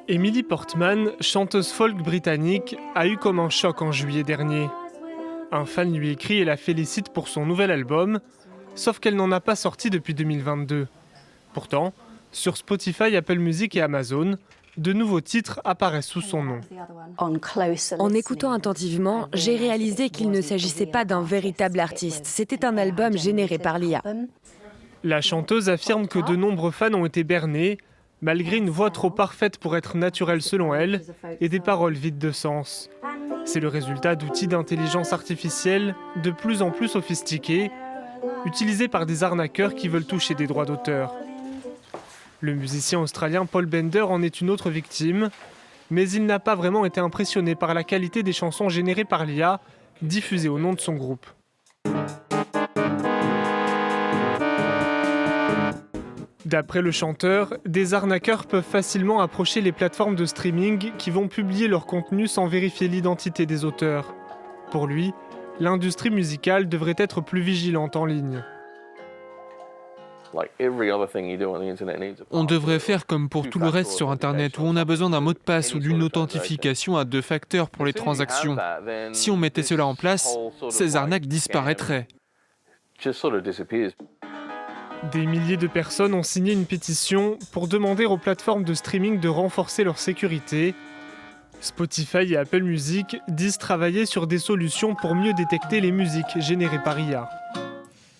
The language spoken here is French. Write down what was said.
Emily Portman, chanteuse folk britannique, a eu comme un choc en juillet dernier. Un fan lui écrit et la félicite pour son nouvel album, sauf qu'elle n'en a pas sorti depuis 2022. Pourtant, sur Spotify, Apple Music et Amazon, de nouveaux titres apparaissent sous son nom. En écoutant attentivement, j'ai réalisé qu'il ne s'agissait pas d'un véritable artiste. C'était un album généré par l'IA. La chanteuse affirme que de nombreux fans ont été bernés, malgré une voix trop parfaite pour être naturelle selon elle, et des paroles vides de sens. C'est le résultat d'outils d'intelligence artificielle de plus en plus sophistiqués, utilisés par des arnaqueurs qui veulent toucher des droits d'auteur. Le musicien australien Paul Bender en est une autre victime, mais il n'a pas vraiment été impressionné par la qualité des chansons générées par l'IA, diffusées au nom de son groupe. D'après le chanteur, des arnaqueurs peuvent facilement approcher les plateformes de streaming qui vont publier leur contenu sans vérifier l'identité des auteurs. Pour lui, l'industrie musicale devrait être plus vigilante en ligne. On devrait faire comme pour tout le reste sur Internet, où on a besoin d'un mot de passe ou d'une authentification à 2 facteurs pour les transactions. Si on mettait cela en place, ces arnaques disparaîtraient. Des milliers de personnes ont signé une pétition pour demander aux plateformes de streaming de renforcer leur sécurité. Spotify et Apple Music disent travailler sur des solutions pour mieux détecter les musiques générées par IA.